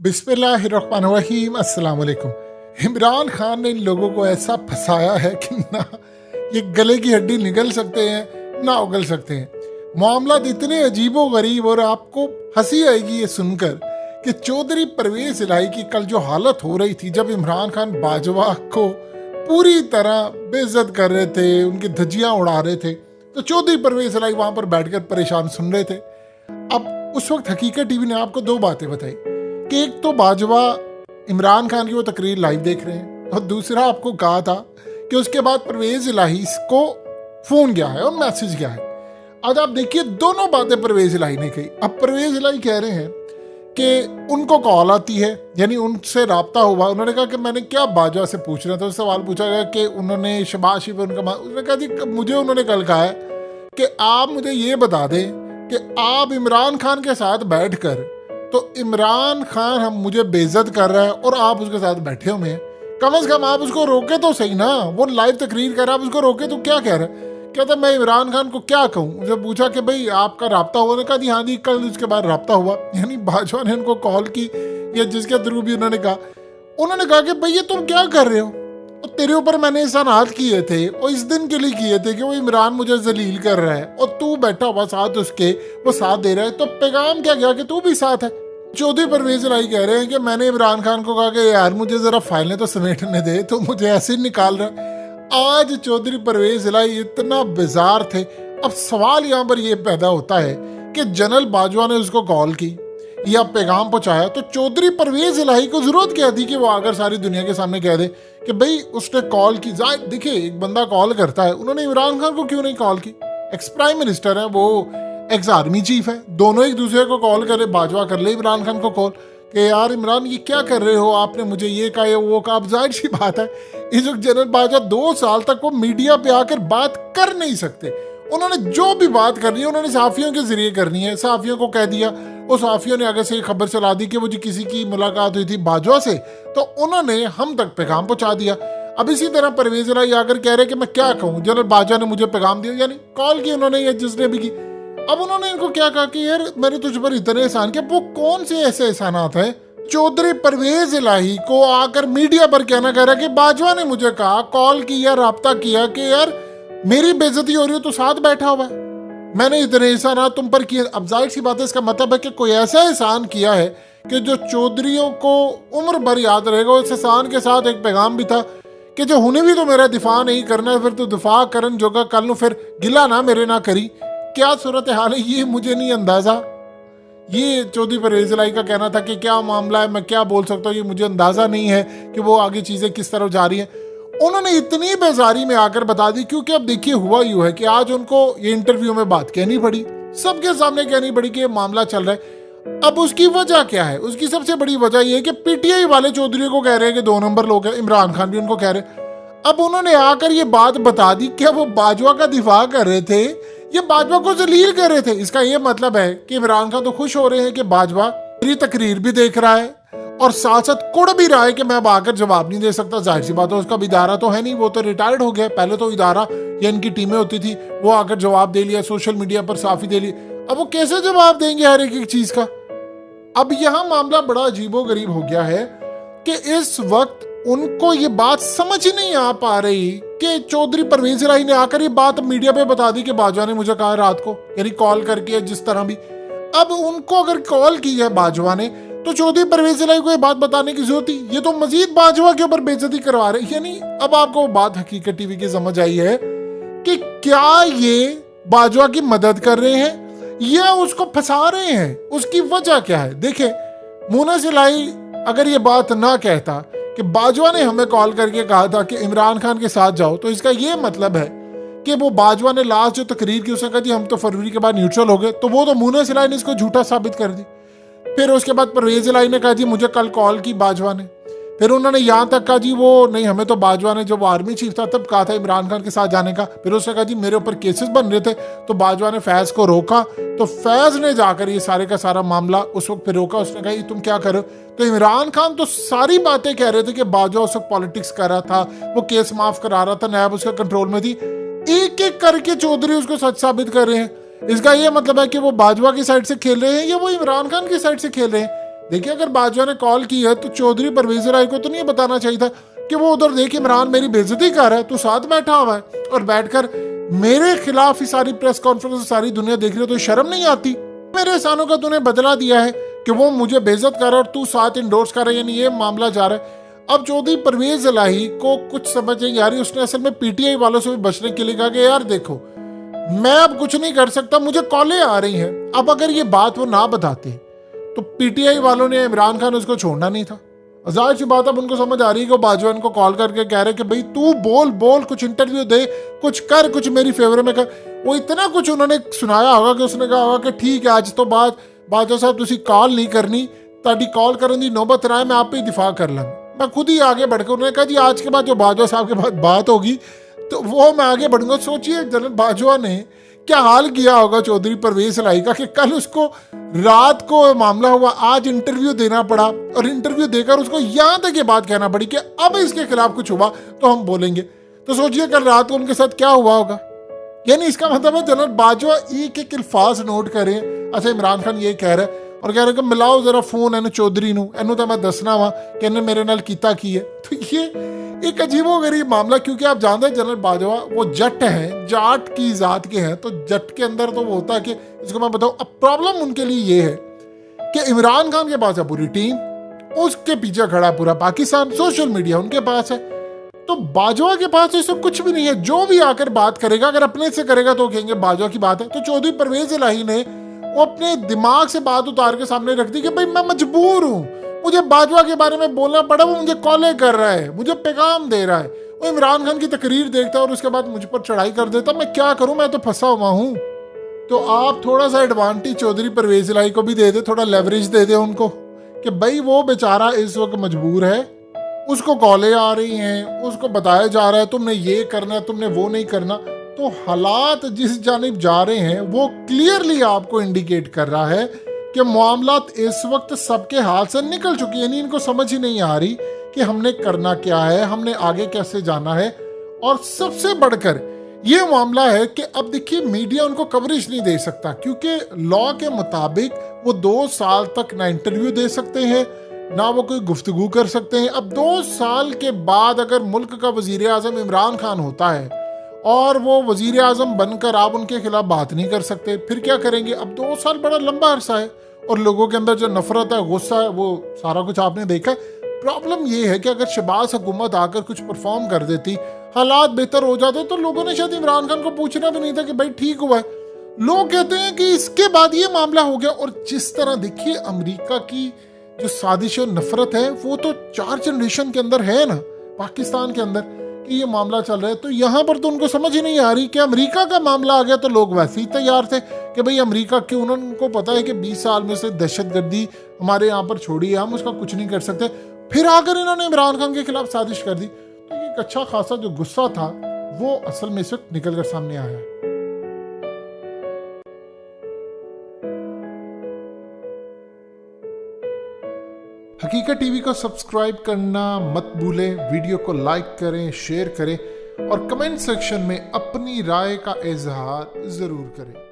बिस्मिल्लाहिर्रहमानिर्रहीम अस्सलाम वालेकुम। इमरान खान ने इन लोगों को ऐसा फंसाया है कि ना ये गले की हड्डी निगल सकते हैं ना उगल सकते हैं। मामला इतने अजीबो गरीब और आपको हंसी आएगी ये सुनकर कि चौधरी परवेज इलाही की कल जो हालत हो रही थी जब इमरान खान बाजवा को पूरी तरह बेइज्जत कर रहे थे, उनकी धज्जियां उड़ा रहे थे, तो चौधरी परवेज इलाही वहां पर बैठकर परेशान सुन रहे थे। अब उस वक्त हकीकत टीवी ने आपको दो बातें बताई कि एक तो बाजवा इमरान खान की वो तकरीर लाइव देख रहे हैं और दूसरा आपको कहा था कि उसके बाद परवेज इलाही को फोन गया है और मैसेज गया है। आज आप देखिए दोनों बातें परवेज इलाही ने कही। अब परवेज इलाही कह रहे हैं कि उनको कॉल आती है, यानी उनसे राब्ता हुआ। उन्होंने कहा कि मैंने क्या बाजवा से पूछना था, तो सवाल पूछा गया कि उन्होंने शहबाज शरीफ उन्होंने कहा जी मुझे उन्होंने कल कहा है कि आप मुझे ये बता दें कि आप इमरान खान के साथ बैठकर, तो इमरान खान हम मुझे बेइज्जत कर रहा है और आप उसके साथ बैठे हुए हैं, कम से कम आप उसको रोके तो सही ना। वो लाइव तकरीर कर रहा है, आप उसको रोके तो क्या कह रहे हैं? कहता मैं इमरान खान को क्या कहूँ। मुझे पूछा कि भाई आपका राब्ता हुआ? ने कहा जी हाँ जी कल उसके बाद राब्ता हुआ। यानी बाजवा ने उनको कॉल की या जिसके थ्रू भी उन्होंने कहा कि भाई ये तुम क्या कर रहे हो, तो तेरे ऊपर मैंने एहसानात किए थे और इस दिन के लिए किए थे कि वो इमरान मुझे जलील कर रहा है और तू बैठा हुआ साथ उसके, वो साथ दे रहा है, तो पैगाम क्या गया कि तू भी साथ है। चौधरी परवेज इलाही कह रहे हैं कि मैंने इमरान खान को कहा कि यार मुझे जरा फाइलें तो समेटने दे, तो मुझे ऐसे ही निकाल रहा है। आज चौधरी परवेज इलाही इतना बेजार थे। अब सवाल यहाँ पर यह पैदा होता है कि जनरल बाजवा ने उसको कॉल की या पैगाम पहुंचाया, तो चौधरी परवेज इलाही को जरूरत क्या थी कि वो आकर सारी दुनिया के सामने कह दे कि भाई उसने कॉल की। देखिए एक बंदा कॉल करता है, उन्होंने इमरान खान को क्यों नहीं कॉल की? एक्स प्राइम मिनिस्टर है, वो एक्स आर्मी चीफ है, दोनों एक दूसरे को कॉल करे। बाजवा कर ले इमरान खान को कॉल कि यार इमरान ये क्या कर रहे हो, आपने मुझे ये कहा या वो कहा। अब जाहिर सी बात है इस वक्त जनरल बाजवा 2 साल तक वो मीडिया पे आकर बात कर नहीं सकते। उन्होंने जो भी बात करनी है उन्होंने सहाफियों के जरिए करनी है। सहाफियों को कह दिया, उस सहाफियों ने आगे से ये खबर चला दी कि वो जो किसी की मुलाकात हुई थी बाजवा से, तो उन्होंने हम तक पैगाम पहुंचा दिया। अब इसी तरह परवेज इलाही आकर कह रहे कि मैं क्या कहूँ, जनरल बाजवा ने मुझे पैगाम दिया, यानी कॉल की उन्होंने या जिसने भी की। अब उन्होंने इनको क्या कहा कि यार मैंने तुझ पर इतने एहसान किया। वो कौन से ऐसे एहसानात है? चौधरी परवेज इलाही को आकर मीडिया पर कहना कह रहा कि बाजवा ने मुझे कहा, कॉल किया, राब्ता किया कि यार मेरी बेइज्जती हो रही है तो साथ बैठा हुआ है, मैंने इतने एहसानात तुम पर किए। अब जाहिर सी बात है इसका मतलब है कि कोई ऐसा एहसान किया है कि जो चौधरियों को उम्र भर याद रहेगा। उस एहसान के साथ एक पैगाम भी था कि जो हुने भी तो मेरा दिफा नहीं करना है, फिर तो दिफा करन जोगा कल नु फिर गिला ना मेरे ना करी। क्या सूरत हाल है ये मुझे नहीं अंदाजा। ये चौधरी परवेज इलाही का कहना था कि क्या मामला है, मैं क्या बोल सकता हूँ, ये मुझे अंदाजा नहीं है कि वो आगे चीजें किस तरफ जा रही हैं। उन्होंने इतनी बेजारी में आकर बता दी, क्योंकि अब देखिए हुआ यूं है कि आज उनको ये इंटरव्यू में बात कहनी पड़ी, सबके सामने कहनी पड़ी कि ये मामला चल रहा है। अब उसकी वजह क्या है? उसकी सबसे बड़ी वजह यह है कि पीटीआई वाले चौधरी को कह रहे हैं कि 2 नंबर लोग हैं, इमरान खान भी उनको कह रहे हैं। अब उन्होंने आकर ये बात बता दी कि वो बाजवा का दिफा कर रहे थे, ये बाजवा को जलील कर रहे थे। इसका ये मतलब है कि इमरान खान तो खुश हो रहे हैं कि बाजवा मेरी तकरीर भी देख रहा है और साथ साथ कुड़ भी रहा है कि मैं अब आकर जवाब नहीं दे सकता। जाहिर सी बात है उसका भी इदारा तो है नहीं, वो तो रिटायर्ड हो गया। पहले तो इदारा या इनकी टीमें होती थी, वो आकर जवाब दे लिया, सोशल मीडिया पर साफी दे ली। अब वो कैसे जवाब देंगे हर एक चीज का? अब यहाँ मामला बड़ा अजीबो गरीब हो गया है कि इस वक्त उनको ये बात समझ ही नहीं आ पा रही कि चौधरी परवेज इलाही ने आकर ये बात मीडिया पे बता दी कि बाजवा ने मुझे कहा रात को, यानी कॉल करके जिस तरह भी। अब उनको अगर कॉल की है बाजवा ने, तो चौधरी परवेज इलाही को ये बात बताने की जरूरत थी। ये तो मजीद बाजवा के ऊपर बेइज्जती करवा रहे। यानी अब आपको बात हकीकत टीवी की समझ आई है कि क्या ये बाजवा की मदद कर रहे हैं या उसको फंसा रहे हैं? उसकी वजह क्या है? देखिए मुनस इलाही अगर ये बात ना कहता कि बाजवा ने हमें कॉल करके कहा था कि इमरान खान के साथ जाओ, तो इसका ये मतलब है कि वो बाजवा ने लास्ट जो तकरीर की उसने कहा जी हम तो फरवरी के बाद न्यूट्रल हो गए, तो वो तो मुनस इलाही ने इसको झूठा साबित कर दी। फिर उसके बाद परवेज इलाही ने कहा जी मुझे कल कॉल की बाजवा ने। फिर उन्होंने यहाँ तक कहा जी वो नहीं, हमें तो बाजवा ने जब आर्मी चीफ था तब कहा था इमरान खान के साथ जाने का। फिर उसने कहा जी मेरे ऊपर केसेस बन रहे थे, तो बाजवा ने फैज को रोका, तो फैज ने जाकर ये सारे का सारा मामला उस वक्त फिर रोका। उसने कहा तुम क्या करो? तो इमरान खान तो सारी बातें कह रहे थे कि बाजवा उस वक्त पॉलिटिक्स कर रहा था, वो केस माफ करा रहा था, नैब उसके कंट्रोल में थी। एक एक करके चौधरी उसको सच साबित कर रहे हैं। इसका ये मतलब है कि वो बाजवा की साइड से खेल रहे हैं या वो इमरान खान की साइड से खेल रहे हैं? देखिए अगर बाजवा ने कॉल की है तो चौधरी परवेज इलाही को तो नहीं बताना चाहिए था कि वो उधर देख इमरान मेरी बेइज्जती कर रहा है, तो साथ बैठा हुआ है और बैठकर मेरे खिलाफ ही सारी प्रेस कॉन्फ्रेंस सारी दुनिया देख रही है, तो शर्म नहीं आती? मेरे एहसानों का तूने बदला दिया है कि वो मुझे बेइज्जत कर रहा है और तू साथ इंडोर्स कर रहा है, यानी ये मामला जा रहा है। अब चौधरी परवेज इलाही को कुछ समझ नहीं आ रही, उसने असल में पीटीआई वालों से भी बचने के लिए कहा कि यार देखो मैं अब कुछ नहीं कर सकता, मुझे कॉलें आ रही हैं। अब अगर ये बात वो ना बताते तो पीटीआई वालों ने इमरान खान उसको छोड़ना नहीं था। जाहिर सी बात अब उनको समझ आ रही है कि बाजवा को कॉल करके कह रहे कि भाई तू बोल कुछ इंटरव्यू दे, कुछ कर, कुछ मेरी फेवर में कर। वो इतना कुछ उन्होंने सुनाया होगा कि उसने कहा होगा कि ठीक है आज तो बाजवा साहब तुसी कॉल नहीं करनी, ताड़ी कॉल करने की नौबत ना है, मैं आप ही दिफा कर लूँगा। मैं खुद ही आगे बढ़कर उन्होंने कहा जी आज के बाद जो बाजवा साहब के बाद बात होगी तो वो मैं आगे बढ़ूंगा। सोचिए जनरल बाजवा ने क्या हाल किया होगा चौधरी परवेज इलाही का कि कल उसको रात को मामला हुआ, आज इंटरव्यू देना पड़ा और इंटरव्यू देकर उसको यहां तक ये बात कहना पड़ी कि अब इसके खिलाफ कुछ हुआ तो हम बोलेंगे। तो सोचिए कल रात को उनके साथ क्या हुआ होगा। यानी इसका मतलब है जनरल बाजवा एक एक अल्फाज नोट करें। अच्छा इमरान खान ये कह रहा है और कह रहे कि मिलाओ जरा फोन एनु चौधरी नू, एनु तो मैं दसना वा कि इन्हें मेरे नाल कीता की है। तो ये एक अजीबोगरीब मामला, क्योंकि आप जानते हैं जनरल बाजवा वो जट हैं, जाट की जात के हैं, तो जट के अंदर तो वो होता है कि इसको मैं बताऊं। अब प्रॉब्लम उनके लिए ये है कि इमरान खान के पास है पूरी टीम, उसके पीछे खड़ा पूरा पाकिस्तान, सोशल मीडिया उनके पास है, तो बाजवा के पास तो सब कुछ भी नहीं है। जो भी आकर बात करेगा अगर अपने से करेगा तो कहेंगे बाजवा की बात है। तो चौधरी परवेज इलाही ने वो अपने दिमाग से बात उतार के सामने रख दी कि भाई मैं मजबूर हूं, मुझे बाजवा के बारे में बोलना पड़ा, वो मुझे कॉलें कर रहा है, मुझे पैगाम दे रहा है, वो इमरान खान की तकरीर देखता है और उसके बाद मुझ पर चढ़ाई कर देता, मैं क्या करूं, मैं तो फंसा हुआ हूं। तो आप थोड़ा सा एडवांटेज चौधरी परवेज इलाही को भी दे दे, थोड़ा लेवरेज दे दे उनको कि भाई वो बेचारा इस वक्त मजबूर है, उसको कॉलें आ रही हैं, उसको बताया जा रहा है तुमने ये करना है, तुमने वो नहीं करना। तो हालात जिस जानिब जा रहे हैं वो क्लियरली आपको इंडिकेट कर रहा है कि मामलात इस वक्त सबके हाथ से निकल चुकी है। यानी इनको समझ ही नहीं आ रही कि हमने करना क्या है, हमने आगे कैसे जाना है। और सबसे बढ़कर ये मामला है कि अब देखिए मीडिया उनको कवरेज नहीं दे सकता, क्योंकि लॉ के मुताबिक वो 2 साल तक ना इंटरव्यू दे सकते हैं ना वो कोई गुफ्तगू कर सकते हैं। अब 2 साल के बाद अगर मुल्क का वजीर आजम इमरान खान होता है और वो वजीर आजम बनकर आप उनके खिलाफ बात नहीं कर सकते, फिर क्या करेंगे? अब 2 साल बड़ा लंबा अरसा है और लोगों के अंदर जो नफरत है, गुस्सा है, वो सारा कुछ आपने देखा। प्रॉब्लम ये है कि अगर शहबाज हुकूमत आकर कुछ परफॉर्म कर देती, हालात बेहतर हो जाते, तो लोगों ने शायद इमरान खान को पूछना भी नहीं था कि भाई ठीक हुआ है। लोग कहते हैं कि इसके बाद ये मामला हो गया। और जिस तरह देखिए अमेरिका की जो साजिश और नफरत है वो तो 4 जनरेशन के अंदर है ना पाकिस्तान के अंदर कि ये मामला चल रहा है। तो यहाँ पर तो उनको समझ ही नहीं आ रही कि अमेरिका का मामला आ गया तो लोग वैसे ही तैयार थे कि भाई अमेरिका क्यों, उनको पता है कि 20 साल में से दहशतगर्दी हमारे यहाँ पर छोड़ी है, हम उसका कुछ नहीं कर सकते। फिर आकर इन्होंने इमरान खान के खिलाफ साजिश कर दी। तो ये एक अच्छा खासा जो गुस्सा था वो असल में इस वक्त निकल कर सामने आया है। हकीकत टीवी को सब्सक्राइब करना मत भूलें, वीडियो को लाइक करें, शेयर करें और कमेंट सेक्शन में अपनी राय का इजहार जरूर करें।